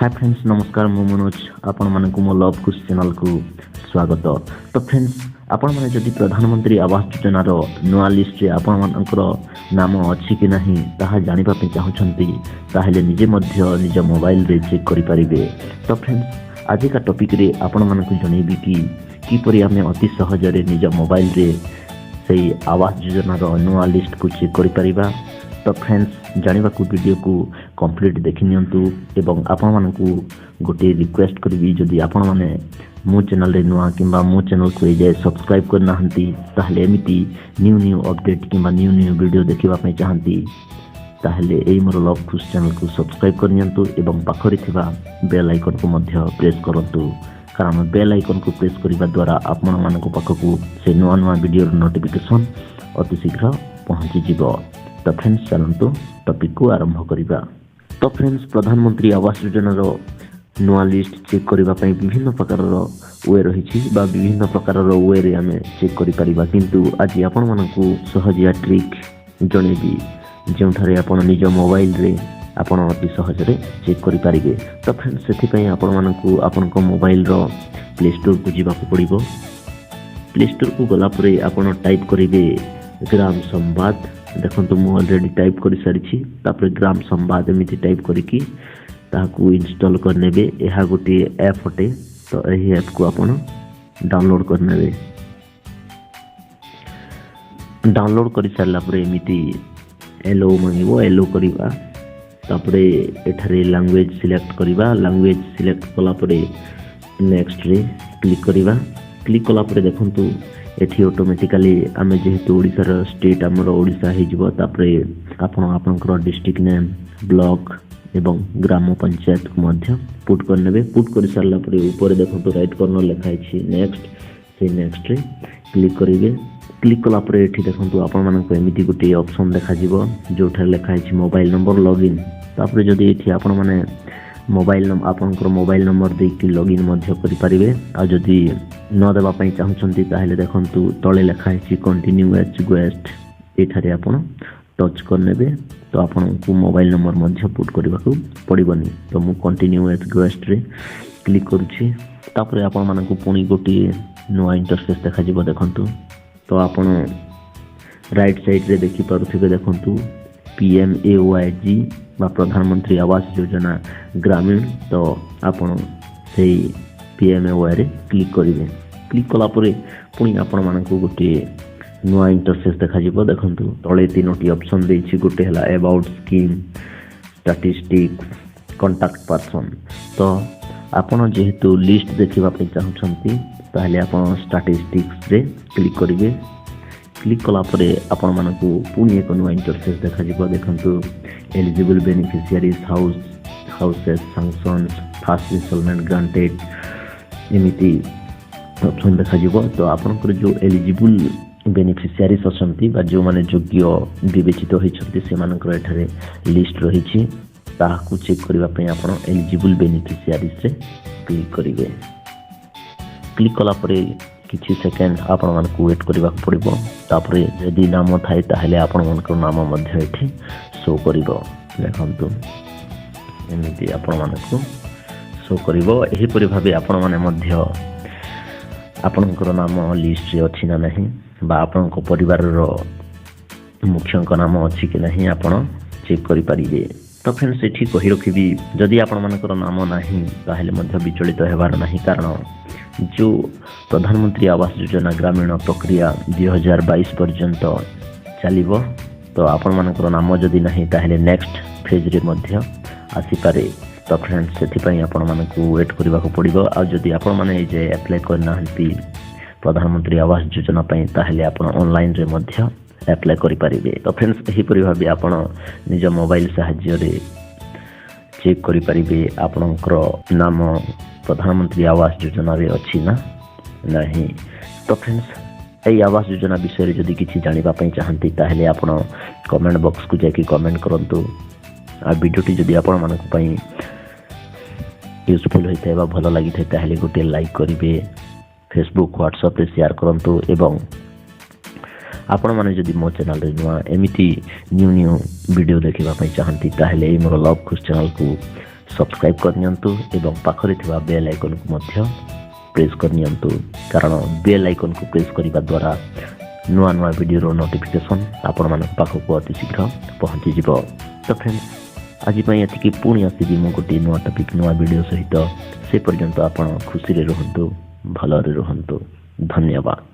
Hi friends नमस्कार मु मनोज आपण मानक मो लव खुश चैनल को स्वागत। तो फ्रेंड्स आपण माने जदि प्रधानमंत्री आवास योजना रो नुआ लिस्ट रे आपण मानकर नाम अछि कि नहीं ताहा जानिबा पे चाहुछंती ताहेले निजे मध्य निज मोबाइल रे चेक करि परिबे। तो फ्रेंड्स आज का टॉपिक रे आपण मानक जणेबी कि किपरि हमें अति सहज रे निज मोबाइल रे सेही आवास योजना रो नुआ लिस्ट को चेक करि परिबा। तो फ्रेंड्स जानिबा को वीडियो को कंप्लीट देखि नियंतु एवं आपण मानकू गोटे रिक्वेस्ट करबी जदि आपण माने मो चैनल रे नुआ किंबा मो चैनल को जे सब्सक्राइब करना हंती ताहले एमिति न्यू अपडेट किंबा न्यू वीडियो देखिबा पय चाहंती ताहले एई मोर लव खुश चैनल को सब्सक्राइब कर नियंतु एवं पाखरे थिबा बेल आइकन को मध्य प्रेस करंतु कारण बेल आइकन को प्रेस करिबा द्वारा आपण मानक पाखकू से नुआ वीडियो नोटिफिकेशन अति शीघ्र पहुंची जिवो। तो फ्रेंड्स चलंतु टॉपिक को आरंभ करिबा। तो फ्रेंड्स प्रधानमंत्री आवास योजना रो नुआ लिस्ट चेक करिबा पय विभिन्न प्रकार रो वे रहिछि बा विभिन्न प्रकार रो वे रे हमें चेक करि परिबा किंतु आज आपण मानकू सहजिया ट्रिक जणेबी जेउठारे आपण निज मोबाइल रे आपण अति सहज रे चेक करि परिबे। तो फ्रेंड्स सेथि पय आपण मानकू आपण को मोबाइल रो प्ले स्टोर को जिबा को पड़िबो। प्ले स्टोर को गला परे आपण टाइप करिबे ग्राम संवाद। देखो मु ऑलरेडी टाइप कर सारी तापर ग्राम संवाद एमती टाइप करके ताकू इंस्टॉल करने यह गोटे ऐप अटे। तो यही ऐप को आपण डाउनलोड करने डाउनलोड कर सारा एमती एलो मांगो एलो करवा तापर एठारे लैंग्वेज सिलेक्ट करवा लैंग्वेज सिलेक्ट कलापर नेक्स्ट रे क्लिक करवा क्लिक कलापर देखंतु एठी ऑटोमेटिकली आमे जेहेतु ओडिसा रो स्टेट हमर ओडिसा हे जिवो तापरे आपण आपनकर डिस्ट्रिक्ट नेम ब्लॉक एवं ग्राम पंचायत को मध्य पुट करनेबे। पुट कर सारला परे ऊपर देखंतु राइट कॉर्नर लिखा है नेक्स्ट से नेक्स्ट रे क्लिक करिवे। क्लिक कला परे एठी देखंतु आपण मानक एमिति गुटे ऑप्शन देखा जिवो जोठा लिखा है मोबाइल नंबर लॉगिन। तापरे जदी एठी आपण माने मोबाइल नंबर आपनकर मोबाइल नंबर देकी लॉगिन मध्य करि परिबे। आ जदी न देबा पई चाहुछंती ताहेले देखंतु तळे लिखा है कंटिन्यू एज रिक्वेस्ट एठारे आपण टच करनेबे। तो आपनको मोबाइल नंबर मध्य पुट करबा को पड़िबनी। तो मु कंटिन्यू एज रिक्वेस्ट रे क्लिक करूची तापरे आपण मानकू पुनी गोटी नुआ इंटरफेस देखा जिवो देखंतु। तो आपण राइट साइड रे देखि पारुथिबे देखंतु PMAYG बा प्रधानमंत्री आवास योजना ग्रामीण। तो आपण सेही PMAY रे क्लिक करिवे। क्लिक कला परे पुनी आपण मानकू गोटे नुआ इंटरफेस देखा जिवो देखंतु तळे तीनोटी ऑप्शन देछि गोटे हला about scheme statistics contact person. तो आपण जेहेतु लिस्ट देखिबा पे चाहुछंती ताहले आपण स्टैटिस्टिक्स रे क्लिक करिवे। क्लिक कला परे आपण मानकू पुनी एक नुआ इंटरफेस देखा जिवो देखंतु eligible beneficiaries houses sanctions first instalment granted एमिति ऑप्शन देखा जिवो। तो आपनकर जो एलिजिबल बेनिफिशियरीज असंती बा जो माने योग्य विवेचित होइछंती से मानकर एठारे लिस्ट रहिछि ताहाकू चेक करबा पय आपण एलिजिबल बेनिफिशियरीज रे क्लिक करिवे। क्लिक कला परे किछि सेकेंड आपण मानकू वेट करबा पड़िबो। तापरे यदि नाम थाए ताहले आपण मानकर नाम मध्य एठी शो करिवो देखंतु एमिति आपण मानकू शो करिवो। एही परि भाबे आपण माने मध्य आपणकर नाम लिस्ट रे अछि ना नहीं बा आपणको परिवार रो मुख्यक नाम अछि कि नहीं आपण चेक करि परिबे। तो फ्रेंड्स एठी कहि रखिबी जदि आपण मानकर नाम नाही ताहले मध्य विचलित हेबार नाही कारण जो प्रधानमंत्री आवास योजना ग्रामीण प्रक्रिया 2022 पर्यंत चलिबो। तो आपण मानकर नाम जदि नाही ताहले नेक्स्ट फेज रे मध्य आसी पारे। तो फ्रेंड्स सेथि पई आपण मानकू वेट करबा को पड़िबो। आ जदि आपण माने जे अप्लाई करना हंती प्रधानमंत्री आवास योजना पई ताहले आपण ऑनलाइन रे मध्य अप्लाई करि परिबे। तो फ्रेंड्स एही परि भाबे आपण निज मोबाइल सहाय्य रे चेक करि परिबे आपनकर नाम प्रधानमंत्री आवास योजना रे अछि ना नहीं। तो फ्रेंड्स एई आवास योजना विषय रे जदि किछि जानिबा पई चाहंती ताहले आपण कमेंट बॉक्स को जाके कमेंट करंतु। आ वीडियोटी जदि आपण मानक पई यूजफुल होइते बा भलो लागिते ताहले गोटे लाइक करिवे फेसबुक व्हाट्सएप रे शेयर करंतु एवं आपण माने जदि मो चैनल रे नुआ एमिति न्यू वीडियो देखिबा पई चाहंती ताहले मोर लव खुश चैनल को सब्सक्राइब करनियंतु एवं पाखरे थिबा बेल आइकन को मध्य प्रेस करनियंतु कारण बेल आइकन को प्रेस करिबा द्वारा नुआ नुआ वीडियो नोटिफिकेशन आपण मानक पाखको अति शीघ्र पहुंची जिवो। तो फ्रेंड्स आज पई एतिकी पुणी आसी मु गोटे नुआ टॉपिक नुआ वीडियो सहित से पर्यंत आपण खुशी रे रहंतु भलो रे रहंतु। धन्यवाद।